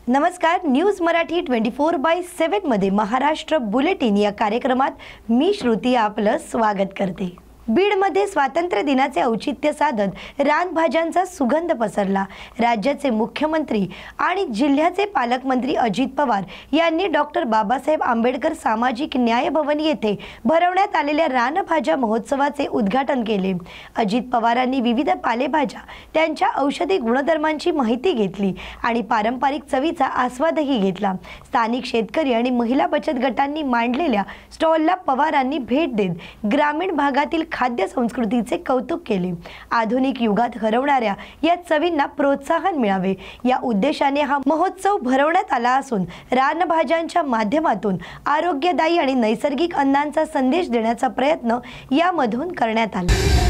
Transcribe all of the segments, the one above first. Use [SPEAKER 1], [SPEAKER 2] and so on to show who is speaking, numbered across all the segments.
[SPEAKER 1] नमस्कार, न्यूज मराठी 24/7 मध्ये महाराष्ट्र बुलेटिन या कार्यक्रमात मी श्रुती आपलं स्वागत करते। बीडमध्ये स्वातंत्र्य दिनाचे औचित्य साधत रानभाज्यांचा सुगंध पसरला। राज्याचे मुख्यमंत्री आणि जिल्ह्याचे पालकमंत्री अजित पवार यांनी डॉक्टर बाबासाहेब आंबेडकर सामाजिक न्याय भवन येथे भरवण्यात आलेल्या रानभाज्या महोत्सवाचे उद्घाटन केले। अजित पवारांनी विविध पालेभाज्या, त्यांच्या औषधी गुणधर्मांची माहिती घेतली आणि पारंपरिक चवीचा आस्वादही घेतला। स्थानिक शेतकरी आणि महिला बचत गटांनी मांडलेल्या स्टॉलला पवारांनी भेट देत ग्रामीण भागातील खाद्य संस्कृतीचे कौतुक केले। आधुनिक युगात हरवणाऱ्या या चवींना प्रोत्साहन मिळावे या उद्देशाने हा महोत्सव भरवण्यात आला असून रानभाज्यांच्या माध्यमातून आरोग्यदायी आणि नैसर्गिक अन्नांचा संदेश देण्याचा प्रयत्न यामधून करण्यात आला।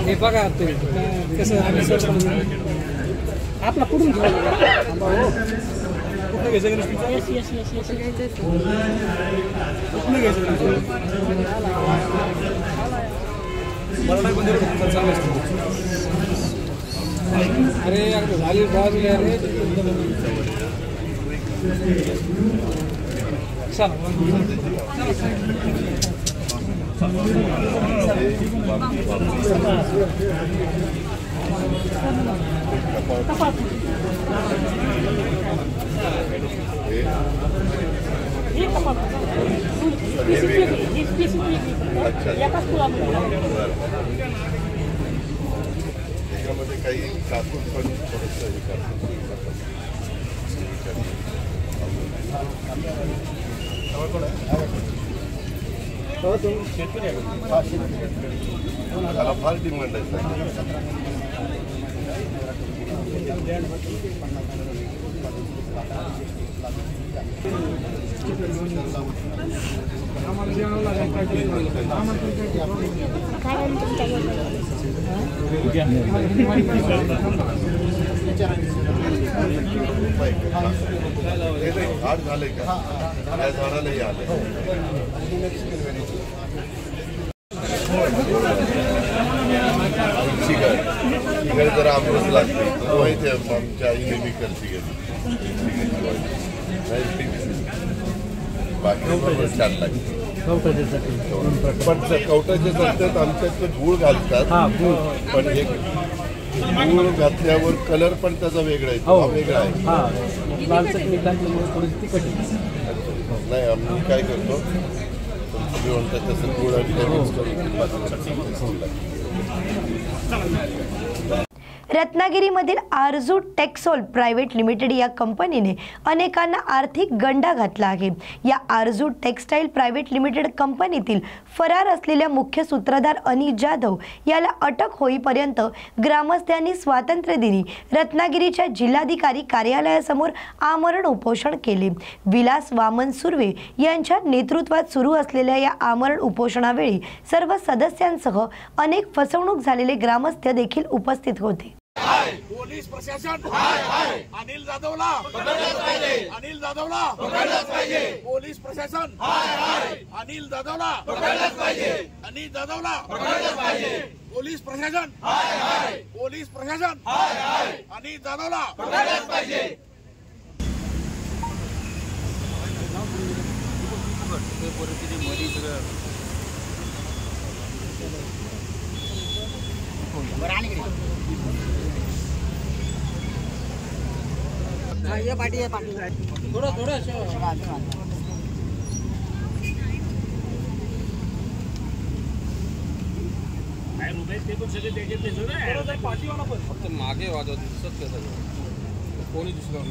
[SPEAKER 2] हे बघा कसं आपला कुठून अरे झाली अरे
[SPEAKER 3] काही कापून पण थोडंसं हे करतात। त्याला फार डिमांड आहे। आठ झाले का झाडालाही आले जरा आमरस लागते माहिती आहे। आमच्या आईने मी करते बाकी छान लागते। पण कवटाच्या चटण्यात आमच्यात गुळ घालतात, पण हे गुळ घातल्यावर कलर पण त्याचा वेगळा आहे, वेगळा आहे।
[SPEAKER 2] लाल चटणी टाकल्यामुळे थोडी तिखट
[SPEAKER 3] नाही, आम्ही काय करतो तुम्ही म्हणतात तसं गुळ आणि मिक्स करून।
[SPEAKER 1] रत्नागिरीमधील आरजू टेक्सोल प्रायव्हेट लिमिटेड या कंपनीने अनेकांना आर्थिक गंडा घातला आहे। या आरजू टेक्सटाईल प्रायव्हेट लिमिटेड कंपनीतील फरार असलेल्या मुख्य सूत्रधार अनिल जाधव याला अटक होईपर्यंत ग्रामस्थांनी स्वातंत्र्य दिनी रत्नागिरीच्या जिल्हाधिकारी कार्यालयासमोर आमरण उपोषण केले। विलास वामन सुर्वे यांच्या नेतृत्वात सुरू असलेल्या या आमरण उपोषणावेळी सर्व सदस्यांसह अनेक फसवणूक झालेले ग्रामस्थ देखील उपस्थित होते।
[SPEAKER 4] पोलीस प्रशासन अनिल जाधवला पकडलंच पाहिजे, अनिल जाधवला पकडलंच पाहिजे, पोलीस प्रशासन अनिल जाधवला पकडलंच पाहिजे, अनिल जाधवला पकडलंच पाहिजे, पोलीस प्रशासन अनिल जाधवला पकडलंच पाहिजे.
[SPEAKER 2] फक्त मागे वाजवत दिसत कोणी दुसरं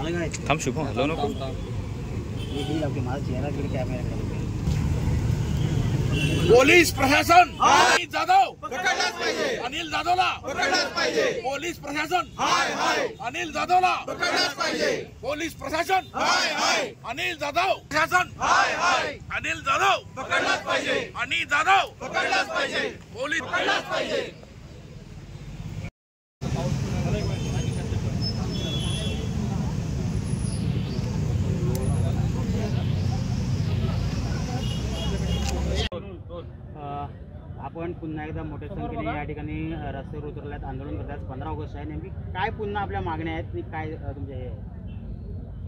[SPEAKER 2] नाही.
[SPEAKER 5] थांब शुभम हॅलो नको
[SPEAKER 4] पोलीस प्रशासन अनिल जाधव पकडलंच पाहिजे, अनिल जाधवला पकडलंच पाहिजे, पोलीस प्रशासन अनिल जाधवला पकडलंच पाहिजे, पोलीस प्रशासन अनिल जाधव प्रशासन अनिल जाधव पकडलंच पाहिजे, अनिल जाधव पकडलंच पाहिजे, पोलीस पकडलंच पाहिजे.
[SPEAKER 6] आपण पुन्हा एकदा मोठ्या संख्येने या ठिकाणी रस्त्यावर उतरल्यात, आंदोलन करतात. 15 ऑगस्ट आहे, नेमकी काय पुन्हा आपल्या मागण्या आहेत, काय तुमचे हे?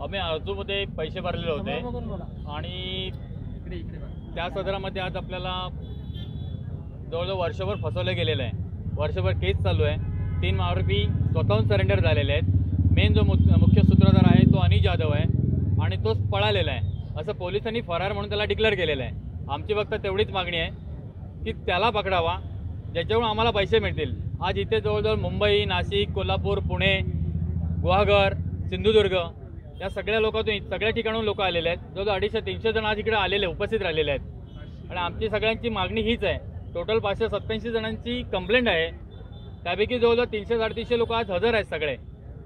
[SPEAKER 5] आम्ही अर्जूमध्ये पैसे भरलेले होते आणि त्या सदरामध्ये आज आपल्याला जवळजवळ वर्षभर फसवलं गेलेलं आहे. वर्षभर केस चालू आहे. 3 आरोपी स्वतःहून सरेंडर झालेले आहेत. मेन जो मुख्य सूत्रधार आहे तो अनिल जाधव आहे आणि तोच पळालेला आहे. असं पोलिसांनी फरार म्हणून त्याला डिक्लेअर केलेलं आहे. आमची फक्त तेवढीच मागणी आहे की त्याला पकडावा, ज्याच्याकडून आम्हाला पैसे मिळतील. आज इथे जवळजवळ मुंबई, नाशिक, कोल्हापूर, पुणे, गुहागर, सिंधुदुर्ग या सगळ्या लोकांतून सगळ्या ठिकाणून लोक आलेले आहेत. जवळजवळ 250-300 जण आज इकडे आलेले उपस्थित राहिलेले आहेत आणि आमची सगळ्यांची मागणी हीच आहे. टोटल 587 जणांची कंप्लेंट आहे, त्यापैकी जवळजवळ 300-350 लोक आज हजर आहेत सगळे.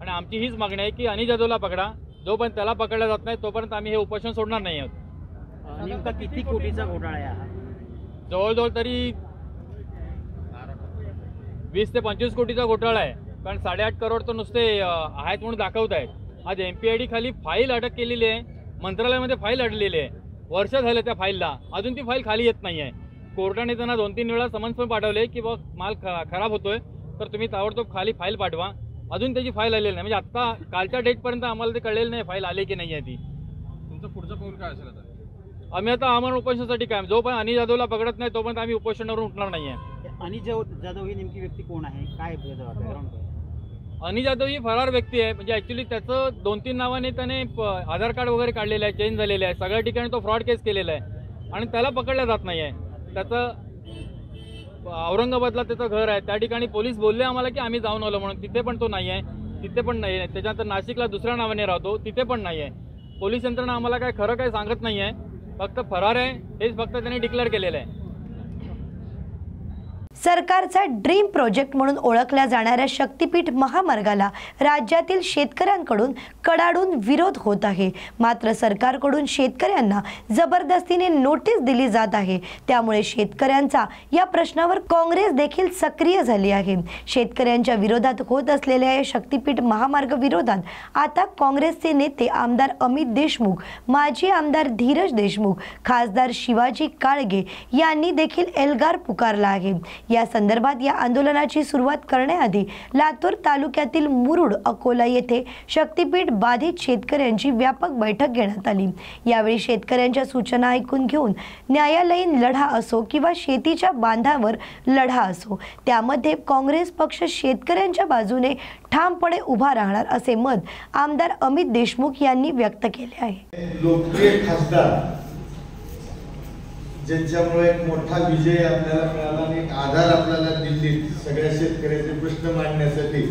[SPEAKER 5] आणि आमची हीच मागणी आहे की अनिल जाधवला पकडा. जोपर्यंत त्याला पकडला जात नाही तोपर्यंत आम्ही हे उपोषण सोडणार नाही आहोत.
[SPEAKER 6] नेमका किती कोटीचा घोटाळा आहे हा?
[SPEAKER 5] जवळजवळ तरी 20 ते 25 कोटीचा घोटाळा आहे. कारण 8.5 करोड तर नुसते आहेत म्हणून दाखवत आहेत. आज MPID खाली फाईल अटक केलेली आहे, मंत्रालयामध्ये फाईल अडलेली आहे. वर्ष झाले त्या फाईलला, अजून ती फाईल खाली येत नाही आहे. कोर्टाने त्यांना 2-3 वेळा समन्स पण पाठवले की बघ माल खराब होतोय तर तुम्ही ताबडतोब खाली फाईल पाठवा. अजून त्याची फाईल आलेली नाही. म्हणजे आत्ता कालच्या डेटपर्यंत आम्हाला ते कळलेलं नाही फाईल आली की नाही आहे ती.
[SPEAKER 2] तुमचं पुढचं पाऊल काय असेल आता?
[SPEAKER 5] आम्ही आता आम्हाला उपोषणासाठी काय, जोपर्यंत अनिल जाधवला पकडत नाही तोपर्यंत आम्ही उपोषणावरून उठणार नाही आहे.
[SPEAKER 6] अनिल जाधव ही नेमकी व्यक्ती कोण आहे, काय बॅकग्राऊंड?
[SPEAKER 5] अनिल जाधव ही फरार व्यक्ती आहे. म्हणजे ॲक्च्युली त्याचं 2-3 नावाने त्याने आधार कार्ड वगैरे काढलेलं आहे, चेंज झालेलं आहे. सगळ्या ठिकाणी तो फ्रॉड केस केलेला आहे आणि त्याला पकडलं जात नाही आहे. त्याचं औरंगाबादला त्याचं घर आहे, त्या ठिकाणी पोलीस बोलले आम्हाला की आम्ही जाऊन आलो म्हणून. तिथे पण तो नाही आहे, तिथे पण नाही आहे. त्याच्यानंतर नाशिकला दुसऱ्या नावाने राहतो, तिथे पण नाही आहे. पोलीस यंत्रणा आम्हाला काय खरं काय सांगत नाही आहे. फक्त फरार आहे हेच फक्त त्यांनी डिक्लेअर केलेलं आहे.
[SPEAKER 1] सरकारचा ड्रीम प्रोजेक्ट म्हणून ओळखल्या जाणाऱ्या शक्तीपीठ महामार्गाला राज्यातील शेतकऱ्यांकडून कडाडून विरोध होत आहे. मात्र सरकारकडून शेतकऱ्यांना जबरदस्तीने नोटीस दिली जात आहे. त्यामुळे शेतकऱ्यांचा या प्रश्नावर काँग्रेस देखील सक्रिय झाली आहे. शेतकऱ्यांच्या विरोधात होत असलेल्या या शक्तीपीठ महामार्ग विरोधात आता काँग्रेसचे नेते आमदार अमित देशमुख, माजी आमदार धीरज देशमुख, खासदार शिवाजी काळगे यांनी देखील एल्गार पुकारला आहे. या संदर्भात या आंदोलनाची सुरुवात करण्याआधी लातूर तालुक्यातील मुरुड, अकोला येथे शक्तीपीठ बाधित शेतकऱ्यांची व्यापक बैठक घेण्यात आली. यावेळी शेतकऱ्यांच्या सूचना ऐकून घेऊन न्यायालयीन लढा असो किंवा शेतीच्या बांधावर लढा असो, त्यामध्ये काँग्रेस पक्ष शेतकऱ्यांच्या बाजूने ठामपणे उभा राहणार असे मत आमदार अमित देशमुख यांनी व्यक्त केले आहे.
[SPEAKER 7] लोकप्रिय खासदार ज्यांच्यामुळे एक मोठा विजय आपल्याला मिळाला आणि एक आधार आपल्याला दिल्लीत सगळ्या शेतकऱ्याचे प्रश्न मांडण्यासाठी.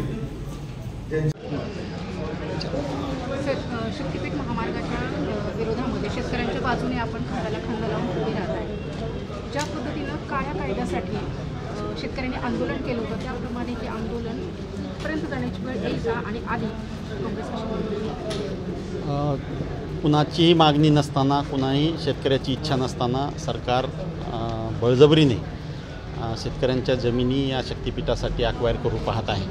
[SPEAKER 8] शक्तीपीठ महामार्गाच्या विरोधामध्ये शेतकऱ्यांच्या बाजूने आपण खंडाला खंड लावून उभी राहत आहे. ज्या पद्धतीनं काळ्या कायद्यासाठी शेतकऱ्यांनी आंदोलन केलं होतं त्याप्रमाणे हे आंदोलन पर्यंत जाण्याची वेळ येईल का आणि आधी काँग्रेस
[SPEAKER 9] कुणाचीही मागणी नसताना, कुणाही शेतकऱ्याची इच्छा नसताना सरकार बळजबरीने शेतकऱ्यांच्या जमिनी या शक्तिपीठासाठी अक्वायर करू पाहत आहे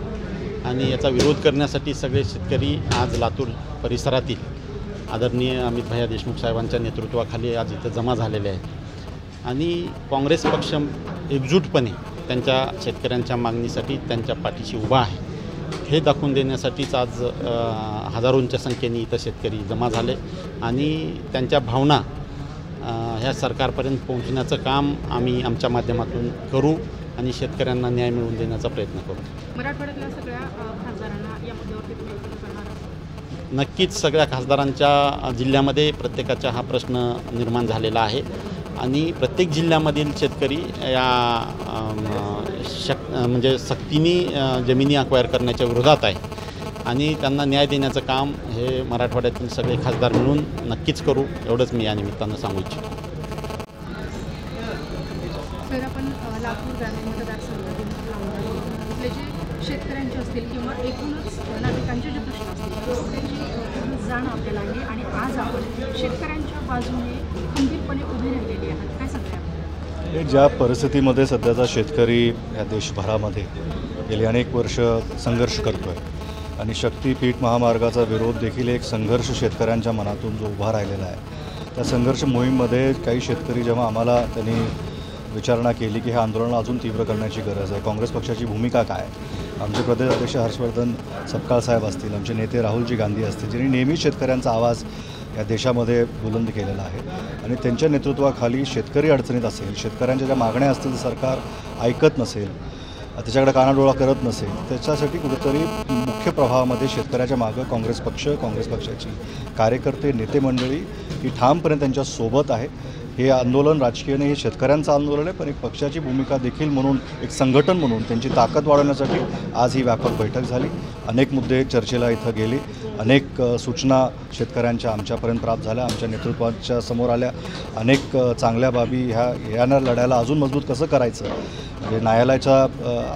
[SPEAKER 9] आणि याचा विरोध करण्यासाठी सगळे शेतकरी आज लातूर परिसरातील आदरणीय अमित भैया देशमुख साहेबांच्या नेतृत्वाखाली आज इथं जमा झालेले आहेत आणि काँग्रेस पक्ष एकजूटपणे त्यांच्या शेतकऱ्यांच्या मागणीसाठी त्यांच्या पाठीशी उभा आहे हे दाखवून देण्यासाठीच आज हजारोंच्या संख्येने इथं शेतकरी जमा झाले आणि त्यांच्या भावना ह्या सरकारपर्यंत पोहोचण्याचं काम आम्ही आमच्या माध्यमातून करू आणि शेतकऱ्यांना न्याय मिळवून देण्याचा प्रयत्न करू.
[SPEAKER 8] मराठवाड्यातल्या सगळ्या खासदारांना या मुद्द्यावरती तुम्ही करणार आहात?
[SPEAKER 9] नक्कीच सगळ्या खासदारांच्या जिल्ह्यामध्ये प्रत्येकाचा हा प्रश्न निर्माण झालेला आहे आणि प्रत्येक जिल्ह्यामधील शेतकरी या म्हणजे सक्तीने जमिनी अक्वायर करण्याच्या विरोधात आहे आणि त्यांना न्याय देण्याचं काम हे मराठवाड्यातील सगळे खासदार मिळून नक्कीच करू एवढंच मी या निमित्तानं सांगू इच्छितो.
[SPEAKER 8] सर, आपण लातूर ग्रामीण मतदारसंघातील इथले जे शेतकऱ्यांचे असतील किंवा एकूणच नागरिकांचे जे प्रश्न असतील त्याची जाण आपल्याला आहे आणि आज आपण शेतकऱ्यांच्या बाजूने खंबीरपणे उभी राहिलेली आहात. काय सांगता?
[SPEAKER 10] ज्या परिस्थितीमध्ये सध्याचा शेतकरी या देशभरामध्ये गेली अनेक वर्ष संघर्ष करतो आहे आणि शक्तीपीठ महामार्गाचा विरोध देखील एक संघर्ष शेतकऱ्यांच्या मनातून जो उभा राहिलेला आहे, त्या संघर्ष मोहीममध्ये काही शेतकरी जेव्हा आम्हाला त्यांनी विचारणा केली की हे आंदोलन अजून तीव्र करण्याची गरज आहे, काँग्रेस पक्षाची भूमिका काय, आमचे प्रदेश अध्यक्ष हर्षवर्धन सपकाळ साहेब असतील, आमचे नेते राहुलजी गांधी असतील, ज्यांनी नेहमीच शेतकऱ्यांचा आवाज या देशामध्ये बुलंद केलेला आहे आणि त्यांच्या नेतृत्वाखाली शेतकरी अडचणीत असेल, शेतकऱ्यांच्या ज्या मागण्या असतील सरकार ऐकत नसेल, त्याच्याकडे कानाडोळा करत नसेल, त्याच्यासाठी कुठेतरी मुख्य प्रवाहामध्ये शेतकऱ्याच्या मागं काँग्रेस पक्षाची कार्यकर्ते, नेते मंडळी ही ठामपणे त्यांच्यासोबत आहे. हे आंदोलन राजकीयने हे शेतकऱ्यांचं आंदोलन आहे, पण एक पक्षाची भूमिका देखील म्हणून, एक संघटन म्हणून त्यांची ताकद वाढवण्यासाठी आज ही व्यापक बैठक झाली. अनेक मुद्दे चर्चेला इथं गेले, अनेक सूचना शेतकऱ्यांच्या आमच्यापर्यंत प्राप्त झाल्या, आमच्या नेतृत्वाच्या समोर आल्या. अनेक चांगल्या बाबी ह्या लढ्याला अजून मजबूत कसं करायचं, म्हणजे न्यायालयाचा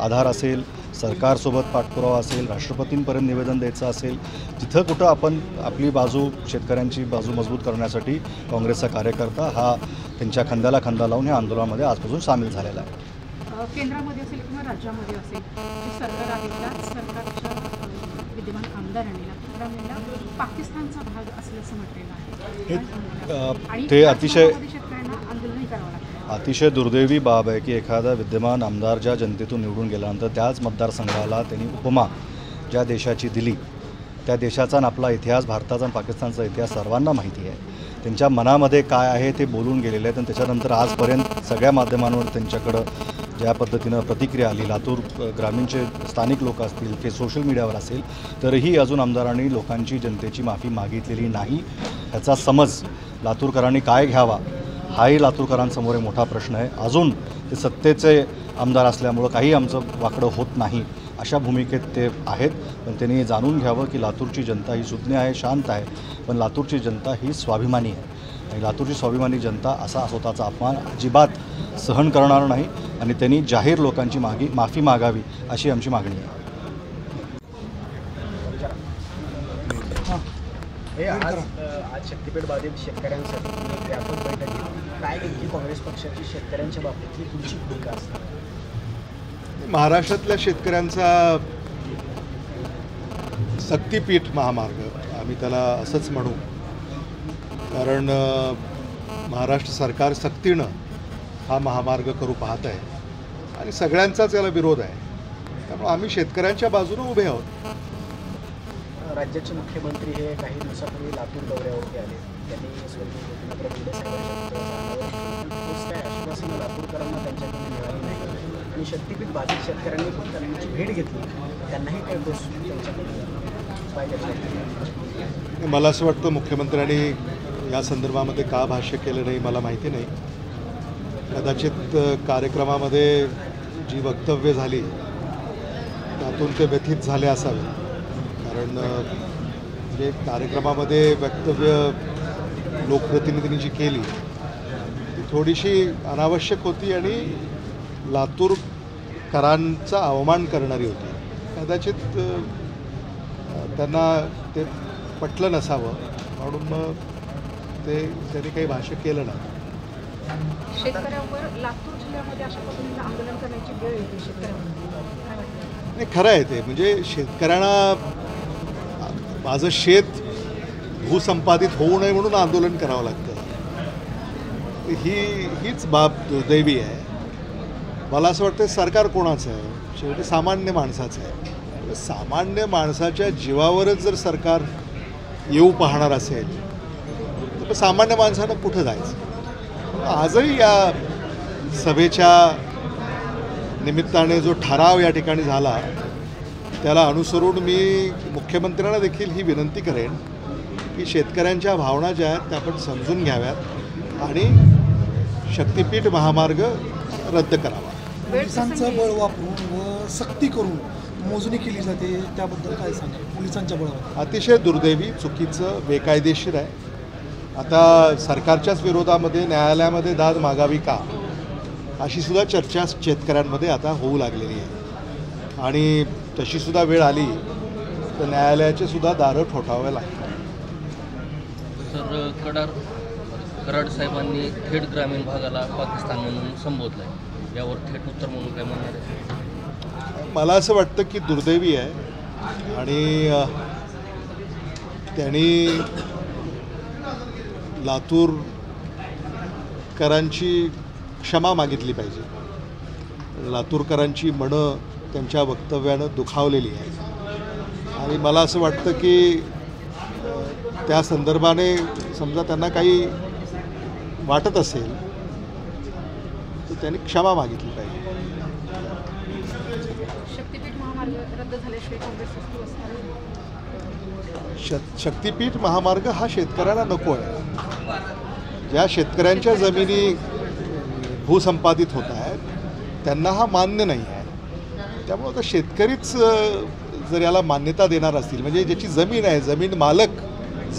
[SPEAKER 10] आधार असेल, सरकारसोबत पाठपुरावा असेल, राष्ट्रपतींपर्यंत निवेदन द्यायचं असेल, जिथं कुठं आपण आपली बाजू, शेतकऱ्यांची बाजू मजबूत करण्यासाठी काँग्रेसचा कार्यकर्ता हा त्यांच्या खांद्याला खांदा लावून या आंदोलनामध्ये आजपासून सामील झालेला आहे.
[SPEAKER 8] केंद्रामध्ये असेल किंवा राज्यामध्ये असेल जे सरकार आहे त्याच सरकारच्या विद्यमान आमदारांनी लातूर पाकिस्तानचा भाग असल्याचं म्हटलेलं आहे.
[SPEAKER 10] ते अतिशय
[SPEAKER 8] शेतकऱ्यांना आंदोलनही करावं लागतं.
[SPEAKER 10] अतिशय दुर्दैवी बाब आहे की एखादा विद्यमान आमदार ज्या जनतेतून निवडून गेल्यानंतर त्याच मतदारसंघाला त्यांनी उपमा ज्या देशाची दिली, त्या देशाचा आणि आपला इतिहास, भारताचा आणि पाकिस्तानचा इतिहास सर्वांना माहिती आहे. त्यांच्या मनामध्ये काय आहे ते बोलून गेलेले आहेत आणि त्याच्यानंतर आजपर्यंत सगळ्या माध्यमांवर त्यांच्याकडं ज्या पद्धतीनं प्रतिक्रिया आली, लातूर ग्रामीणचे स्थानिक लोक असतील, ते सोशल मीडियावर असेल, तरीही अजून आमदारांनी लोकांची, जनतेची माफी मागितलेली नाही. ह्याचा समज लातूरकरांनी काय घ्यावा हाही लातूरकरांसमोर एक मोठा प्रश्न आहे. अजून ते सत्तेचे आमदार असल्यामुळं काही आमचं वाकडं होत नाही अशा भूमिकेत ते आहेत, पण त्यांनी जाणून घ्यावं की लातूरची जनता ही सुज्ञ आहे, शांत आहे, पण लातूरची जनता ही स्वाभिमानी आहे आणि लातूरची स्वाभिमानी जनता असा स्वतःचा अपमान अजिबात सहन करणार नाही आणि त्यांनी जाहीर लोकांची माफी मागावी अशी आमची मागणी आहे.
[SPEAKER 6] आज शक्तीपीठ बाधित शेतकऱ्यांसाठी व्यापक बैठक काय नेमकी काँग्रेस पक्षाची शेतकऱ्यांच्या बाबतीतली तुमची भूमिका असते?
[SPEAKER 3] महाराष्ट्रातल्या शेतकऱ्यांचा शक्तीपीठ महामार्ग आम्ही त्याला असंच म्हणू, कारण महाराष्ट्र सरकार सक्तीनं हा महामार्ग करू पाहत आहे आणि सगळ्यांचाच याला विरोध आहे. त्यामुळे आम्ही शेतकऱ्यांच्या बाजूने उभे आहोत.
[SPEAKER 6] राज्याचे मुख्यमंत्री हे काही दिवसापूर्वी लातूर दौऱ्यावरती आले. त्यांनी स्वर्गीय गोपीनाथराव मुंडे साहेबांच्या आश्वासनं लातूरकरांना त्यांच्याकडून मिळाली नाही आणि शक्तीपीठ बाधित शेतकऱ्यांनी पण त्यांची भेट घेतली, त्यांनाही काही दोष त्यांच्याकडून पाहिजे.
[SPEAKER 3] मला असं वाटतं मुख्यमंत्र्यांनी या संदर्भामध्ये का भाष्य केलं नाही मला माहिती नाही. कदाचित कार्यक्रमामध्ये जी वक्तव्य झाली त्यातून ते व्यथित झाले असावे, कारण म्हणजे कार्यक्रमामध्ये वक्तव्य लोकप्रतिनिधींनी जी केली ती थोडीशी अनावश्यक होती आणि लातूरकरांचा अवमान करणारी होती. कदाचित त्यांना ते पटलं नसावं म्हणून मग त्यांनी काही भाष्य केलं नाही.
[SPEAKER 8] शेतकऱ्यांवर लातूर जिल्ह्यामध्ये अशा पद्धतीने आंदोलन करण्याची वेळ येते शेतकऱ्यांवर.
[SPEAKER 3] नाही, खरं आहे ते. म्हणजे शेतकऱ्यांना माझं शेत भूसंपादित होऊ नये म्हणून आंदोलन करावं लागतं. हीच बाब दुर्दैवी आहे. मला असं वाटतं सरकार कोणाचं आहे? शेवटी सामान्य माणसाचं आहे. सामान्य माणसाच्या जीवावरच जर सरकार येऊ पाहणार असेल तर सामान्य माणसानं कुठं जायचं? आजही या सभेच्या निमित्ताने जो ठराव या ठिकाणी झाला त्याला अनुसरून मी मुख्यमंत्र्यांना देखील ही विनंती करेन की शेतकऱ्यांच्या भावना ज्या आहेत त्या आपण समजून घ्याव्यात आणि शक्तिपीठ महामार्ग रद्द करावा.
[SPEAKER 11] पोलिसांचं बळ वापरून व सक्ती करून मोजणी केली जाते, त्याबद्दल काय सांगा? पोलिसांच्या बळावर
[SPEAKER 3] अतिशय दुर्दैवी, चुकीचं, बेकायदेशीर आहे. आता सरकारच्याच विरोधामध्ये न्यायालयामध्ये दाद मागावी का अशी सुद्धा चर्चा शेतकऱ्यांमध्ये आता होऊ लागलेली आहे आणि तशीसुद्धा वेळ आली तर न्यायालयाचे सुद्धा दारं ठोठावे लागतात.
[SPEAKER 12] सर, कराड साहेबांनी थेट ग्रामीण भागाला पाकिस्तान म्हणून संबोधलं आहे, यावर थेट उत्तर म्हणून काय म्हणणार आहे?
[SPEAKER 3] मला असं वाटतं की दुर्दैवी आहे आणि त्यांनी लातूरकरांची क्षमा मागितली पाहिजे. लातूरकरांची मनं त्यांच्या वक्तव्यानं दुखावलेली आहे आणि मला असं वाटतं की त्या संदर्भाने समजा त्यांना काही वाटत असेल तर त्यांनी क्षमा मागितली पाहिजे.
[SPEAKER 8] शक्तिपीठ महामार्ग रद्द झाल्याशिवाय काँग्रेस
[SPEAKER 3] शक्तिपीठ महामार्ग हा शेतकऱ्यांना नको आहे. ज्या शेतकऱ्यांच्या जमिनी भूसंपादित होत आहेत त्यांना हा मान्य नाही आहे. त्यामुळे आता शेतकरीच जर याला मान्यता देणार असतील, म्हणजे ज्याची जमीन आहे, जमीन मालक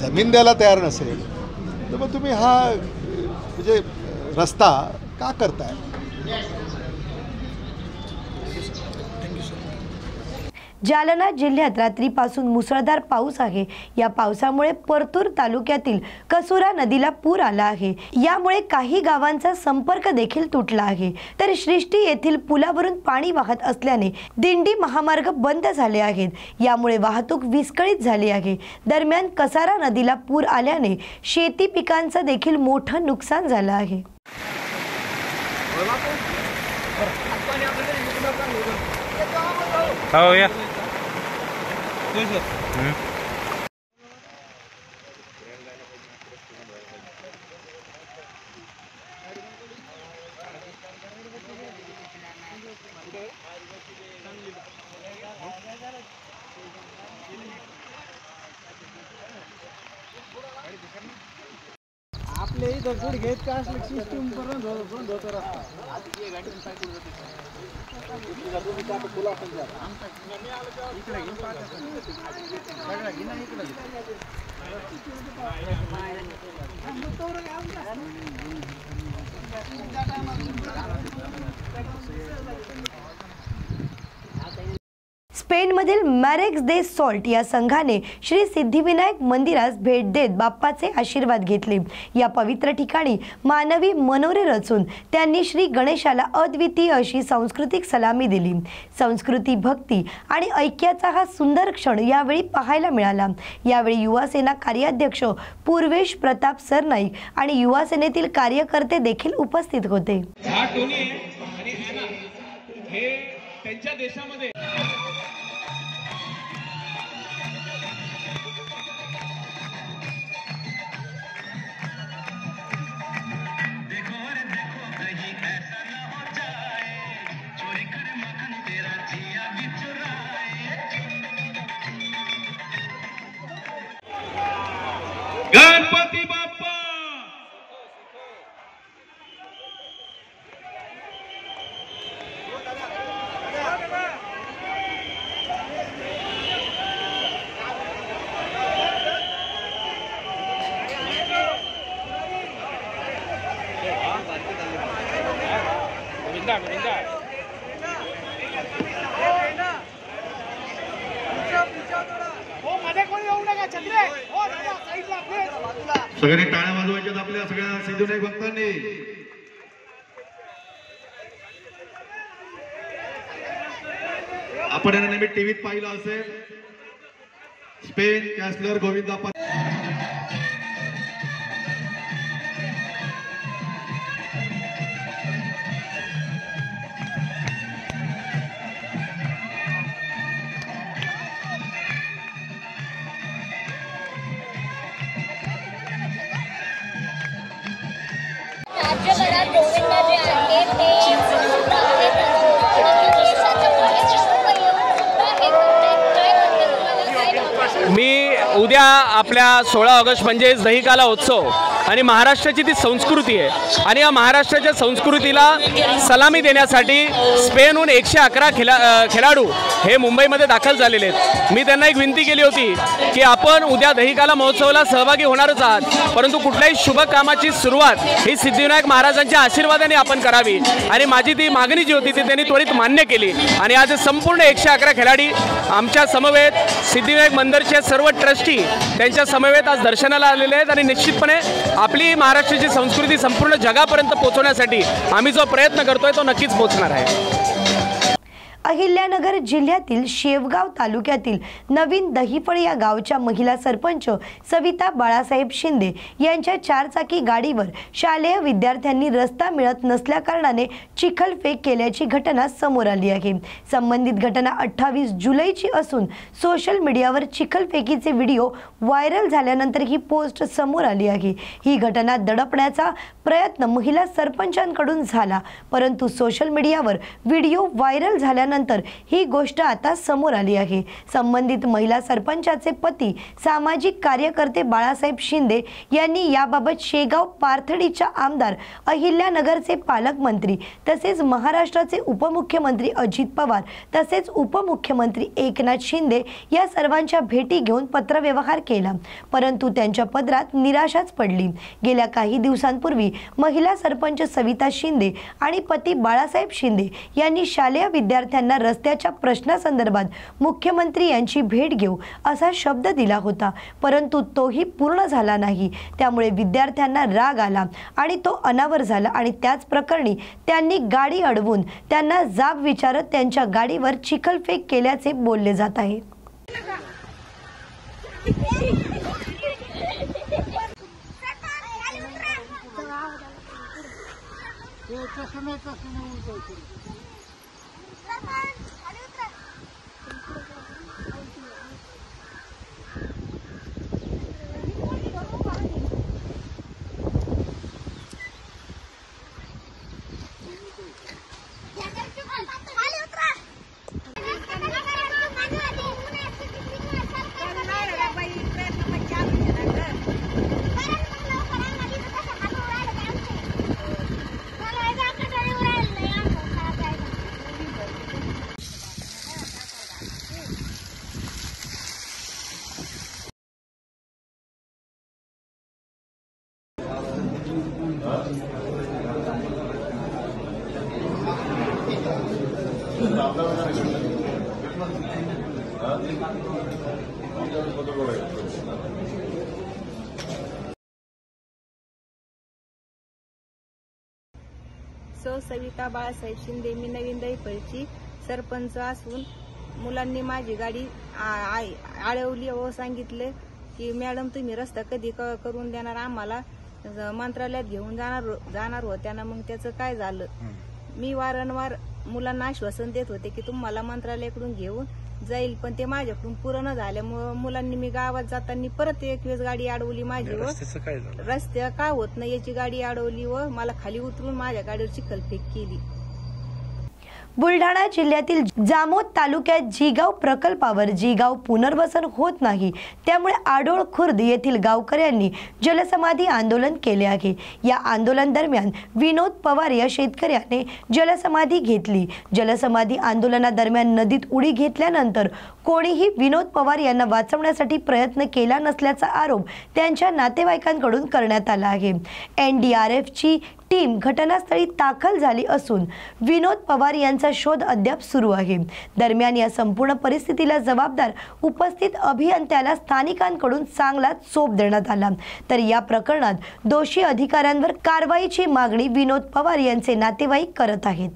[SPEAKER 3] जमीन द्यायला तयार नसेल तर मग तुम्ही हा म्हणजे रस्ता का करताय?
[SPEAKER 1] जालना जिल्ह्यात रात्रीपासून मुसळधार पाऊस आहे. या पावसामुळे परतूर तालुक्यातील कसुरा नदीला पूर आला आहे. यामुळे काही गावांचा संपर्क देखील तुटला आहे. तर श्रीष्टी येथील पुलावरून पाणी वाहत असल्याने दिंडी महामार्ग बंद झाले आहेत. यामुळे वाहतूक विस्कळीत झाली आहे. दरम्यान कसारा नदीला पूर आल्याने शेती पिकांचं देखील मोठं नुकसान झालं आहे.
[SPEAKER 2] हो या
[SPEAKER 11] आपल्या इथं गुड घेत का असलं सिस्टीम पर्यंत बंद होतो रस्ता.
[SPEAKER 1] स्पेनमधील मॅरेक्स दे सॉल्ट या संघाने श्री सिद्धिविनायक मंदिरास भेट देत बाप्पाचे आशीर्वाद घेतले. या पवित्र ठिकाणी मानवी मनोरे रचून त्यांनी श्री गणेशाला अद्वितीय अशी सांस्कृतिक सलामी दिली. संस्कृती, भक्ती आणि ऐक्याचा हा सुंदर क्षण यावेळी पाहायला मिळाला. यावेळी युवासेना कार्याध्यक्ष पूर्वेश प्रताप सरनाईक आणि युवासेनेतील कार्यकर्ते देखील उपस्थित होते.
[SPEAKER 4] त्यांच्या देशामध्ये गणपती बाप्पा
[SPEAKER 13] सगळ्यांनी टाळ्या वाजवायच्यात आपल्या सगळ्या सिद्धिविनायक भक्तांनी. आपण यांना नेहमी टीव्हीत पाहिलं असेल, स्पेन कॅसलर गोविंदा
[SPEAKER 14] राज्यभरात गोविंदा जे आहे ते
[SPEAKER 15] मी उद्या आपल्या 16 ऑगस्ट म्हणजेच दहीकाला उत्सव आणि महाराष्ट्राची ती संस्कृती आहे आणि या महाराष्ट्राच्या संस्कृतीला सलामी देण्यासाठी स्पेनहून 111 खेळाडू हे मुंबईमध्ये दाखल झालेले आहेत. मी त्यांना एक विनंती केली होती की आपण उद्या दहीकाला महोत्सवाला सहभागी होणारच आहात, परंतु कुठल्याही शुभ कामाची सुरुवात ही सिद्धिविनायक महाराजांच्या आशीर्वादाने आपण करावी आणि माझी ती मागणी जी होती ती त्यांनी त्वरित मान्य केली आणि आज संपूर्ण 111 खेळाडी आमच्या समवेत सिद्धिविनायक मंदिरचे सर्व ट्रस्टी त्यांच्या समवेत आज दर्शनाला आलेले आहेत आणि निश्चितपणे आपली महाराष्ट्राची संस्कृती संपूर्ण जगापर्यंत पोहोचवण्यासाठी आम्ही जो प्रयत्न करतोय तो नक्कीच पोहोचणार आहे.
[SPEAKER 1] अहिल्यानगर जिल्ह्यातील शेवगाव तालुक्यातील नवीन दहीफळ या गावच्या महिला सरपंच सविता बाळासाहेब शिंदे यांच्या 4 चाकी गाडीवर शालेय विद्यार्थ्यांनी रस्ता मिळत नसल्याकारणाने चिखलफेक केल्याची घटना समोर आली आहे. संबंधित घटना 28 जुलैची असून सोशल मीडियावर चिखलफेकीचे व्हिडिओ व्हायरल झाल्यानंतर ही पोस्ट समोर आली आहे. ही घटना दडपण्याचा प्रयत्न महिला सरपंचांकडून झाला, परंतु सोशल मीडियावर व्हिडिओ व्हायरल झाल्यानंतर ही गोष्ट आता समोर आली आहे. संबंधित महिला सरपंचाचे पती सामाजिक कार्यकर्ते बाळासाहेब शिंदे यांनी याबाबत शेगाव पाथर्डीच्या आमदार, अहिल्यानगरचे पालकमंत्री तसेच महाराष्ट्राचे उपमुख्यमंत्री अजित पवार तसेच उपमुख्यमंत्री एकनाथ शिंदे या सर्वांच्या भेटी घेऊन पत्रव्यवहार केला, परंतु त्यांच्या पदरात निराशाच पडली. गेल्या काही दिवसांपूर्वी महिला सरपंच सविता शिंदे आणि पती बाळासाहेब शिंदे यांनी शालेय विद्यार्थ्यांना रस्त्याच्या प्रश्नासंदर्भात मुख्यमंत्री यांची भेट घेऊ असा शब्द दिला होता, परंतु तोही पूर्ण झाला नाही. त्यामुळे विद्यार्थ्यांना राग आला आणि तो अनावर झाला आणि त्याच प्रकरणी त्यांनी गाडी अडवून त्यांना जाब विचारत त्यांच्या गाडीवर चिखलफेक केल्याचे बोलले जात आहे.
[SPEAKER 16] सविता बाळासाहेब शिंदे, मी नवीन दहीफळची सरपंच असून मुलांनी माझी गाडी अडवली व सांगितले की मॅडम तुम्ही रस्ता कधी करून देणार, आम्हाला मंत्रालयात घेऊन जाणार होत्या ना. मग त्याचं काय झालं? मी वारंवार मुलांना आश्वासन देत होते की तुम्हाला मंत्रालयाकडून घेऊन जाईल, पण ते माझ्याकडून पूर्ण न झाल्यामुळे मुलांनी मी गावात जाताना परत एक वेळेस गाडी अडवली माझी व रस्त्या का होत नाही याची गाडी अडवली व मला खाली उतरून माझ्या गाडीवर चिखलफेक केली.
[SPEAKER 1] बुलढाणा जिल्ह्यातील जामोद तालुक्यात जिगाव प्रकल्पावर जिगाव पुनर्वसन होत नाही, त्यामुळे आडोळ खुर्द येथील गावकऱ्यांनी जलसमाधी आंदोलन केले आहे. या आंदोलन दरम्यान विनोद पवार या शेतकऱ्याने जलसमाधी घेतली. जलसमाधी आंदोलनादरम्यान नदीत उडी घेतल्यानंतर कोणीही विनोद पवार यांना वाचवण्यासाठी प्रयत्न केला नसल्याचा आरोप त्यांच्या नातेवाईकांकडून करण्यात आला आहे. NDRFची टीम घटनास्थळी दाखल झाली असून विनोद पवार यांचा शोध अद्याप सुरू आहे। दरम्यान या संपूर्ण परिस्थितीला जबाबदार उपस्थित अभियंत्याला स्थानिकांकडून चांगला चोप देण्यात आला। तर या प्रकरणात दोषी अधिकाऱ्यांवर कारवाईची मागणी विनोद पवार यांचे नातेवाईक करत आहेत।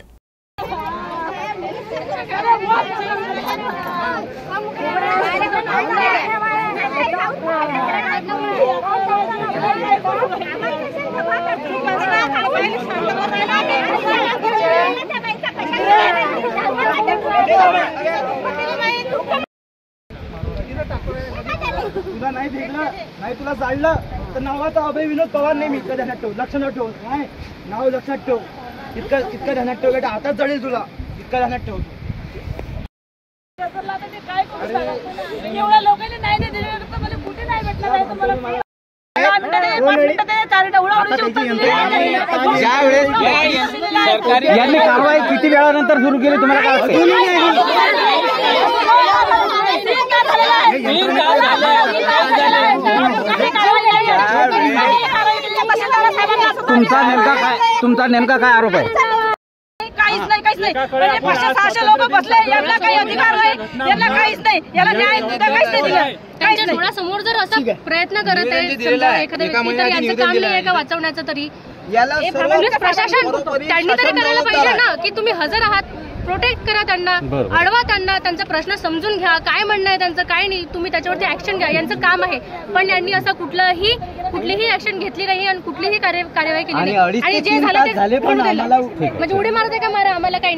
[SPEAKER 17] तुला नाही भेटलं नाही तुला जाळलं तर नावाचा अभय विनोद पवार नाही मी इतकं ध्यानात ठेव, लक्षात ठेव, काय नाव लक्षात ठेव, इतकं ध्यानात ठेव बेटा, हातात जळेल तुला, इतकं ध्यानात ठेव। एवढ्या लोकांनी नाही दिले तर मला कुठे नाही भेटलं, नाही तर मला
[SPEAKER 18] यांनी कारवाई किती वेळानंतर सुरू केली तुम्हाला काय तुमचा नेमका काय आरोप आहे?
[SPEAKER 19] काहीच नाही म्हणजे 500-600 लोक बसले, यांना काही अधिकार नाही, यांना काहीच नाही, याला न्याय काहीच नाही दिला।
[SPEAKER 8] त्यांच्या डोळ्यासमोर जर असं प्रयत्न करत आहे समजा एखाद्या व्यक्ती, तर यांचं काम नाही आहे का वाचवण्याचं? तरी प्रशासन त्यांनी तरी करायला पाहिजे ना की तुम्ही हजर आहात, प्रोटेक्ट करा त्यांना, अडवा त्यांना, त्यांचा प्रश्न समजून घ्या, काय म्हणणं आहे त्यांचं काय नाही, तुम्ही त्याच्यावरती ऍक्शन घ्या, यांचं काम आहे। पण यांनी असं कुठलीही ऍक्शन घेतली नाही आणि कुठलीही कार्यवाही केली नाही आणि जे झालं ते म्हणजे उडी मारते का मारा, आम्हाला काही।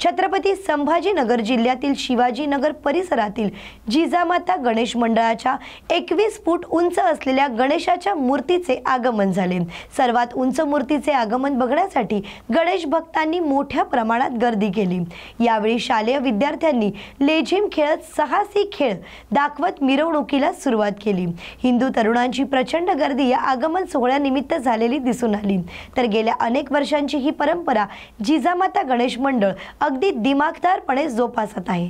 [SPEAKER 1] छत्रपती संभाजीनगर जिल्ह्यातील शिवाजीनगर परिसरातील जिजामाता गणेश मंडळाच्या 21 फूट उंच असलेल्या गणेशाच्या मूर्तीचे आगमन झाले। सर्वात उंच मूर्तीचे आगमन बघण्यासाठी गणेश भक्तांनी मोठ्या प्रमाणात गर्दी केली। यावेळी शालेय विद्यार्थ्यांनी लेझिम खेळत साहसी खेळ दाखवत मिरवणुकीला सुरुवात केली। हिंदू तरुणांची प्रचंड गर्दी या आगमन सोहळ्यानिमित्त झालेली दिसून आली। तर गेल्या अनेक वर्षांची ही परंपरा जिजामाता गणेश मंडळ अगदी दिमागदारपणे जोपासत आहे।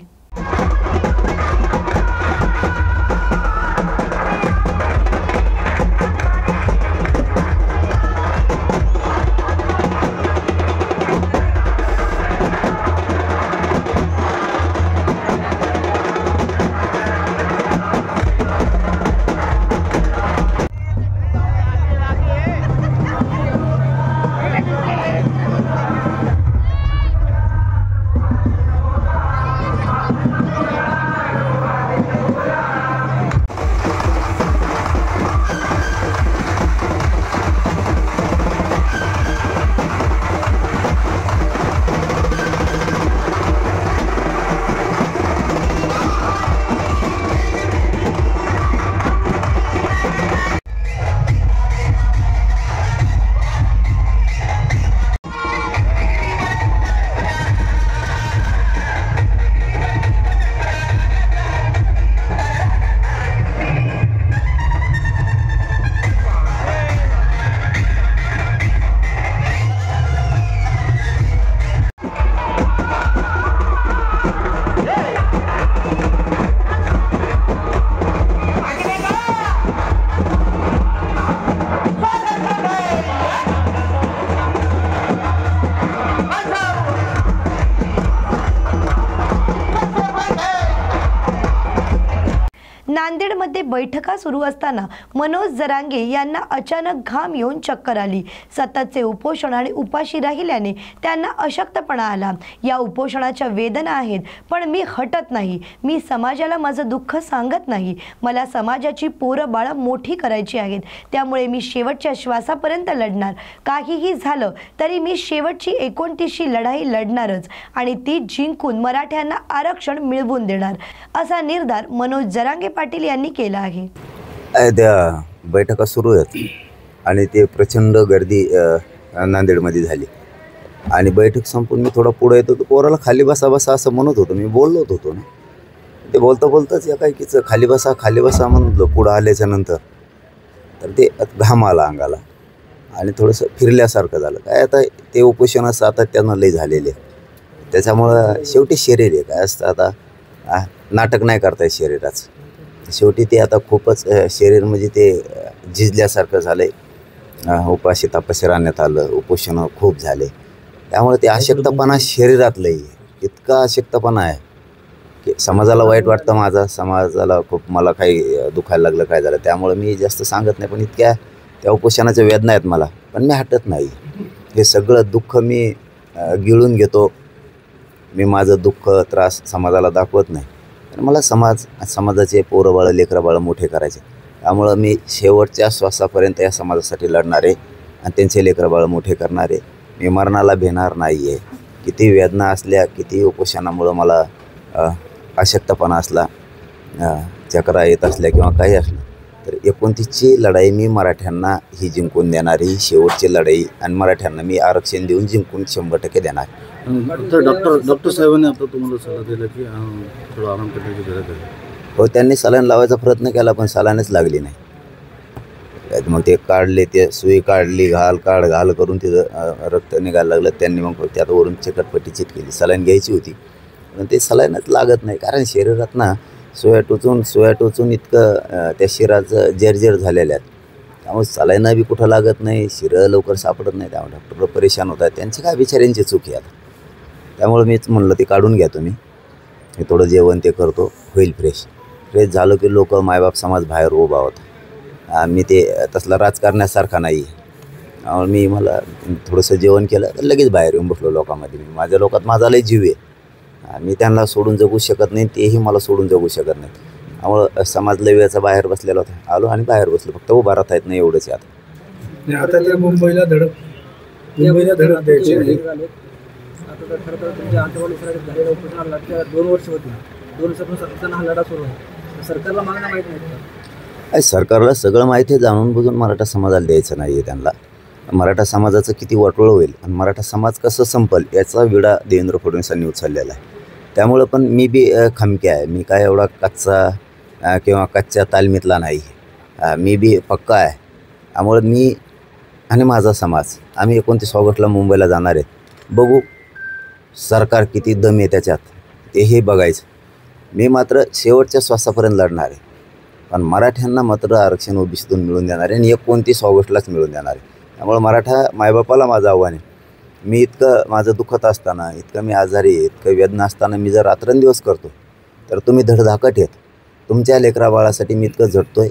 [SPEAKER 1] नांदेडमध्ये बैठका सुरू असताना मनोज जरांगे यांना अचानक घाम येऊन चक्कर आली। सततचे उपोषण आणि उपाशी राहिल्याने त्यांना अशक्तपणा आला। या उपोषणाच्या वेदना आहेत, पण मी हटत नाही। मी समाजाला माझं दुःख सांगत नाही। मला समाजाची पोरं बाळं मोठी करायची आहेत, त्यामुळे मी शेवटच्या श्वासापर्यंत लढणार। काहीही झालं तरी मी शेवटची 29शी लढाई लढणारच आणि ती जिंकून मराठ्यांना आरक्षण मिळवून देणार, असा निर्धार मनोज जरांगे पाटील यांनी केला आहे।
[SPEAKER 20] त्या बैठका सुरू आहेत आणि ते प्रचंड गर्दी नांदेडमध्ये झाली आणि बैठक संपून मी थोडा पुढे येतो तर पोराला खाली बसा बसा असं म्हणत होतो, मी बोललो होतो ना, ते बोलता बोलताच या काही खाली बसा म्हणलो। पुढं आल्याच्या नंतर तर ते घाम आला अंगाला आणि थोडंसं फिरल्यासारखं झालं। काय आता ते उपोषण असं आता त्यांना लय झालेले, त्याच्यामुळं शेवटी शरीर आहे काय असतं, आता नाटक नाही करता येत शरीराचं। शेवटी ते आता खूपच शरीर म्हणजे ते झिजल्यासारखं झालं आहे उपाशी तापाशी राहण्यात आलं, उपोषणं खूप झाले. त्यामुळे ते अशक्तपणा शरीरातलंही इतका अशक्तपणा आहे की समाजाला वाईट वाटतं, माझा समाजाला खूप मला काही दुखायला लागलं, काय झालं, त्यामुळे मी जास्त सांगत नाही. पण इतक्या त्या उपोषणाच्या वेदना आहेत मला, पण मी हटत नाही. हे सगळं दुःख मी गिळून घेतो. मी माझं दुःख त्रास समाजाला दाखवत नाही. पण मला समाजाचे पोरं बाळं लेकरं बाळं मोठे करायचे. त्यामुळं मी शेवटच्या श्वासापर्यंत या समाजासाठी लढणारे आणि त्यांचे लेकरं बाळं मोठे करणारे. मी मरणाला भेणार नाही आहे. किती वेदना असल्या, किती उपोषणामुळं मला अशक्तपणा असला, चक्रा येत असल्या किंवा काही असलं, तर 29ची लढाई मी मराठ्यांना ही जिंकून देणार, ही शेवटची लढाई. आणि मराठ्यांना मी आरक्षण देऊन जिंकून 100% देणार.
[SPEAKER 10] डॉक्टर साहेबांनी आता तुम्हाला सल्ला दिला की थोडं आराम करण्याची गरज आहे.
[SPEAKER 20] हो, त्यांनी सलाईन लावायचा प्रयत्न केला, पण सलाईनच लागली नाही. मग ते काढले, ते सुई काढली, घाल करून तिथं रक्त निघायला लागलं. त्यांनी मग त्यात वरून चिकटपट्टी चिटकेली. सलाईन घ्यायची होती, पण ते सलाईनच लागत नाही. कारण शरीरात ना सोया टोचून इतकं त्या शिराचं जर्जर झालेल्या आहेत. त्यामुळे सलाईन बी कुठं लागत नाही, शिरं लवकर सापडत नाही. त्यामुळे डॉक्टर परेशान होतात. त्यांची काय बिचाऱ्यांची चूक आहे आता. त्यामुळे मीच म्हणलं ते काढून घ्या तुम्ही, हे थोडं जेवण ते करतो, होईल फ्रेश झालं की लोक मायबाप समाज बाहेर उभा होता. मी ते तसला राजकारण्यासारखा नाही आहे. मला थोडंसं जेवण केलं तर लगेच बाहेर येऊन बसलो लोकांमध्ये. माझ्या लोकात माझा लय जीव आहे. मी त्यांना सोडून जगू शकत नाही, तेही मला सोडून जगू शकत नाही. त्यामुळं समाज लय वेळेचा बाहेर बसलेला होता. आलो आणि बाहेर बसलो, फक्त उभा राहता येत नाही एवढंच आहे आता.
[SPEAKER 11] आता ते मुंबईला धडक द्यायची आहे.
[SPEAKER 18] आता तर खरं तर तुमच्या आंतरवाली झालेल्या उपोषणाला 2 वर्ष होती. 2 वर्षापासून सातत्यानं हा लढा सुरू आहे. सरकारला मागणं माहीत नाही.
[SPEAKER 20] सरकारला सगळं माहिती आहे, जाणून बुजून मराठा समाजाला द्यायचं नाही आहे त्यांना. मराठा समाजाचं किती वाटोळं होईल आणि मराठा समाज कसं संपल याचा विडा देवेंद्र फडणवीसांनी उचललेला आहे. त्यामुळं पण मी बी खमके आहे. मी काय एवढा कच्चा किंवा कच्च्या तालमीतला नाही. मी बी पक्का आहे. त्यामुळं मी आणि माझा समाज आम्ही 29 ऑगस्टला मुंबईला जाणार आहेत. बघू सरकार किती दम आहे त्याच्यात, तेही बघायचं. मी मात्र शेवटच्या श्वासापर्यंत लढणार आहे. पण मराठ्यांना मात्र आरक्षण ओबीसीतून मिळून देणार आहे आणि 29 ऑगस्टलाच मिळून देणार आहे. त्यामुळे मराठा मायबापाला माझं आव्हान आहे. मी इतकं माझं दुखत असताना, इतकं मी आजारी आहे, इतकं वेदना असताना मी जर रात्रंदिवस करतो तर तुम्ही धडधाकट येत. तुमच्या लेकरा बाळासाठी मी इतकं झटतो आहे.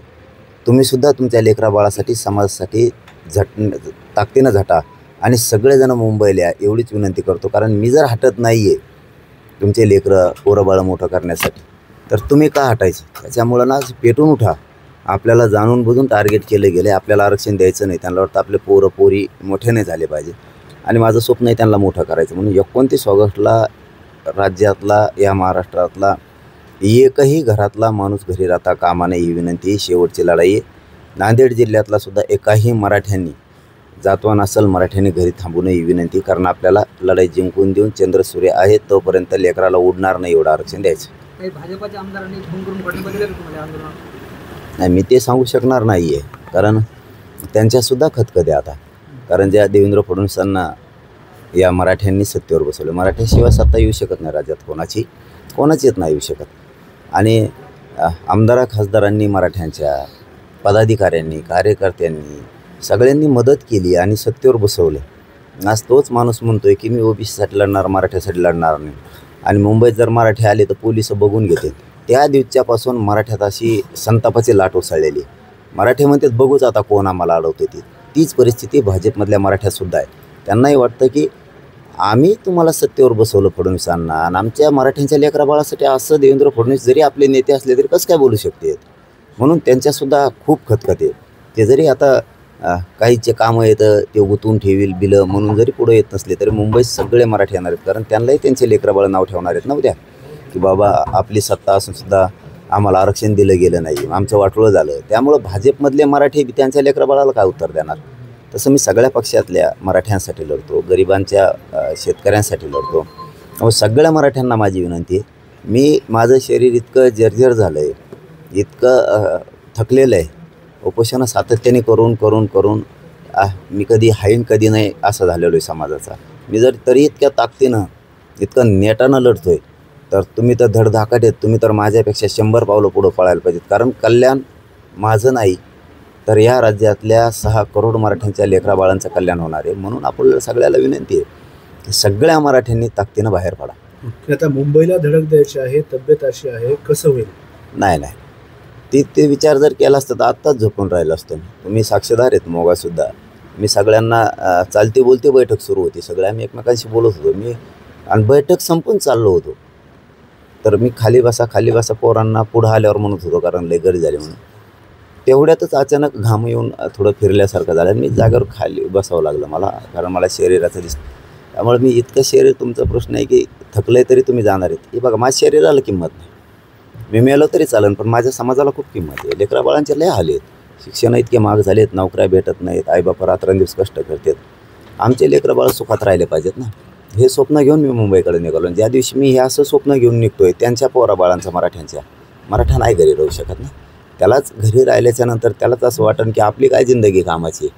[SPEAKER 20] तुम्हीसुद्धा तुमच्या लेकरा बाळासाठी समाजासाठी ताकदीनं झटा आणि सगळेजण मुंबईला या एवढीच विनंती करतो. कारण मी जर हटत नाही आहे तुमचे लेकरं पोरं बाळं मोठं करण्यासाठी, तर तुम्ही का हटायचं? त्याच्यामुळं ना पेटून उठा. आपल्याला जाणून बुजून टार्गेट केले गेले. आपल्याला आरक्षण द्यायचं नाही. त्यांना वाटतं आपले पोरं पोरी मोठे नाही झाले पाहिजे आणि माझं स्वप्न आहे त्यांना मोठं करायचं. म्हणून 29 ऑगस्टला राज्यातला, या महाराष्ट्रातला एकही घरातला माणूस घरी राहता कामा नये ही विनंती. शेवटची लढाई. नांदेड जिल्ह्यातला सुद्धा एकाही मराठ्यांनी, जातवा नसल मराठ्यांनी घरी थांबू नये ही विनंती. कारण आपल्याला लढाई जिंकून देऊन चंद्रसूर्य आहे तोपर्यंत लेकराला उडणार नाही एवढं आरक्षण द्यायचं.
[SPEAKER 18] काही भाजपच्या आमदारांनी फोन करून पाठिंबा दिला का तुम्हाला आंदोलन?
[SPEAKER 20] नाही, मी ते सांगू शकणार नाही आहे. कारण त्यांच्यासुद्धा खतखत आहे आता. कारण ज्या देवेंद्र फडणवीसांना या मराठ्यांनी सत्तेवर बसवलं, मराठ्याशिवाय सत्ता येऊ शकत नाही राज्यात. कोणाचीच नाही येऊ शकत. आणि आमदार खासदारांनी, मराठ्यांच्या पदाधिकाऱ्यांनी, कार्यकर्त्यांनी सगळ्यांनी मदत केली आणि सत्तेवर बसवले. आज तोच माणूस म्हणतो आहे की मी ओबीसीसाठी लढणार, मराठ्यासाठी लढणार नाही. आणि मुंबईत जर मराठी आले तर पोलिस बघून घेतील. त्या दिवसापासून मराठ्यात अशी संतापाची लाट उसळलेली. मराठी म्हणतात बघूच आता कोण आम्हाला अडवते. तीच परिस्थिती भाजपमधल्या मराठ्यातसुद्धा आहे. त्यांनाही वाटतं की आम्ही तुम्हाला सत्तेवर बसवलं फडणवीसांना आणि आमच्या मराठ्यांच्या लेकरा बाळासाठी असं देवेंद्र फडणवीस जरी आपले नेते असले तरी कसं काय बोलू शकते. म्हणून त्यांच्यासुद्धा खूप खतखत आहे. ते जरी आता काहीचे कामं येतं ते गुंतवून ठेवील बिलं म्हणून जरी पुढे येत नसले तरी मुंबईत सगळे मराठी येणार आहेत. कारण त्यांनाही त्यांचे लेकरा बाळं नाव ठेवणार आहेत ना उद्या, की बाबा आपली सत्ता असूनसुद्धा आम्हाला आरक्षण दिलं गेलं नाही, आमचं वाटोळं झालं. त्यामुळं भाजपमधले मराठी त्यांच्या लेकरा बाळाला काय उत्तर देणार. तसं मी सगळ्या पक्षातल्या मराठ्यांसाठी लढतो, गरिबांच्या शेतकऱ्यांसाठी लढतो. सगळ्या मराठ्यांना माझी विनंती आहे. माझं शरीर इतकं जर्जर झालं आहे, इतकं थकलेलं आहे. उपोषणं सातत्याने करून मी कधी हाईन कधी नाही असं झालेलो आहे समाजाचा. मी जर तरी इतक्या ताकदीनं, इतकं नेटानं लढतो आहे, तर तुम्ही तर धडधाकट आहेत. तुम्ही तर माझ्यापेक्षा 100 पावलं पुढं पळायला पाहिजेत. कारण कल्याण माझं नाही, तर या राज्यातल्या 6 करोड मराठ्यांच्या लेकराबाळांचं कल्याण होणार आहे. म्हणून आपल्याला सगळ्याला विनंती आहे की सगळ्या मराठ्यांनी ताकदीनं बाहेर पडा.
[SPEAKER 21] आता मुंबईला धडक द्यायची आहे, तब्येत अशी आहे, कसं होईल?
[SPEAKER 20] नाही ते विचार जर केला असता तर आत्ताच झोपून राहिलं असतं. तुम्ही साक्षीदार आहेत मोगासुद्धा. मी सगळ्यांना चालती बोलती बैठक सुरू होती, सगळे आम्ही एकमेकांशी बोलत होतो. मी आणि बैठक संपून चाललो होतो तर मी खाली बसा पोरांना पुढं आल्यावर म्हणत होतो, कारण लय गर्दी झाली म्हणून. तेवढ्यातच अचानक घाम येऊन थोडं फिरल्यासारखं झालं. मी जागेवर खाली बसावं लागलं मला, कारण मला शरीराचं दिसतं. त्यामुळे मी इतकं शरीर, तुमचा प्रश्न आहे की थकलं आहे तरी तुम्ही जाणार आहेत. हे बघा, माझ्या शरीराला किंमत नाही. मी मेलो तरी चालेल, पण माझ्या समाजाला खूप किंमत आहे. लेकराबाळांचे लय हाल आहेत. शिक्षण इतके महाग झालेत, नोकऱ्या भेटत नाहीत, आईबापा रात्रंदिवस कष्ट करतात. आमचे लेकराबाळ सुखात राहिले पाहिजेत ना. हे स्वप्न घेऊन मी मुंबईकडे निघालो. ज्या दिवशी मी हे असं स्वप्न घेऊन निघतोय, त्यांच्या पोराबाळांचं, मराठा नाही घरी राहू शकत ना. त्यालाच घरी राहिल्याच्या नंतर त्यालाच असं वाटतं की आपली काय जिंदगी कामाची.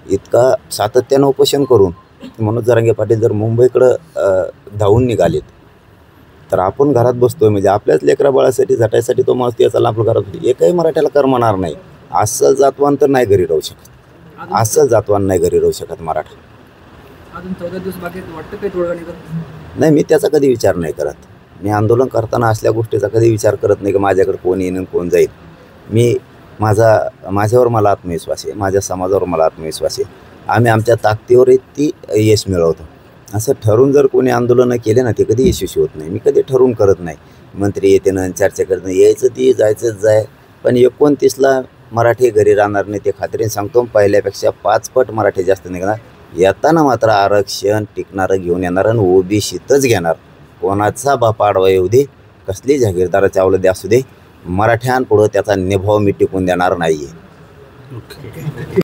[SPEAKER 20] इतका सातत्यानं उपोषण करून मनोज जरांगे पाटील जर मुंबईकडं धावून निघालेत तर आपण घरात बसतोय, म्हणजे आपल्याच लेकराबाळासाठी झटायसाठी तो माणूस त्याचा आपल्या घरात. एकही मराठ्याला करमणार नाही. असं जातवान तर नाही घरी राहू शकत. असं जातवान नाही घरी राहू शकत मराठा.
[SPEAKER 18] अजून 14 दिवस बाकी वाटतं काही तोडगा निघत
[SPEAKER 20] नाही. मी त्याचा कधी विचार नाही करत. मी आंदोलन करताना असल्या गोष्टीचा कधी विचार करत नाही की माझ्याकडे कोण येईन आणि कोण जाईल. मी माझ्यावर मला आत्मविश्वास आहे, माझ्या समाजावर मला आत्मविश्वास आहे. आम्ही आमच्या ताकदीवर ती यश मिळवतो. असं ठरवून जर कोणी आंदोलनं केले ना, ते कधी यशस्वी होत नाही. मी कधी ठरवून करत नाही. मंत्री येते ना, चर्चा करत नाही, यायचं ती जायचंच जाय. पण 29ला मराठी घरी राहणार नाही, ते खात्रीने सांगतो. पहिल्यापेक्षा 5 पट मराठी जास्त निघणार. येताना मात्र आरक्षण टिकणारं घेऊन येणार आणि ओबीसीतच घेणार. कोणाचा बाप आडवा येऊ दे, कसली जागीरदाराची अवलंबी असू दे, मराठ्यांपुढं त्याचा निभाव मी टिकून देणार नाही आहे.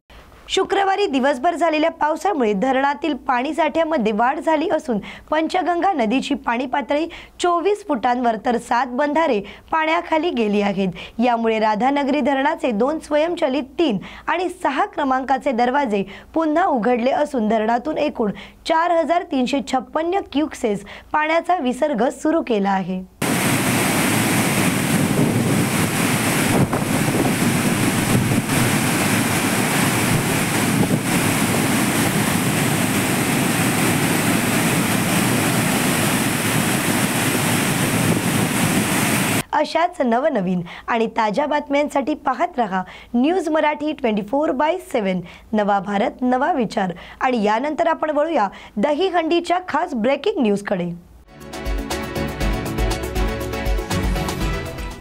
[SPEAKER 1] शुक्रवारी दिवसभर झालेल्या पावसामुळे धरणातील पाणीसाठ्यामध्ये वाढ झाली असून पंचगंगा नदीची पाणी पातळी 24 फुटांवर तर 7 बंधारे पाण्याखाली गेली आहेत. यामुळे राधानगरी धरणाचे 2 स्वयंचलित 3 आणि 6 क्रमांकाचे दरवाजे पुन्हा उघडले असून धरणातून एकूण 4356 क्युसेस पाण्याचा विसर्ग सुरू केला आहे. अशाच नवनवीन आणि ताज्या बातम्यांसाठी पाहत रहा न्यूज मराठी 24/7. नवा भारत, नवा विचार. आणि यानंतर आपण वळूया दहीहंडीच्या खास ब्रेकिंग न्यूजकडे.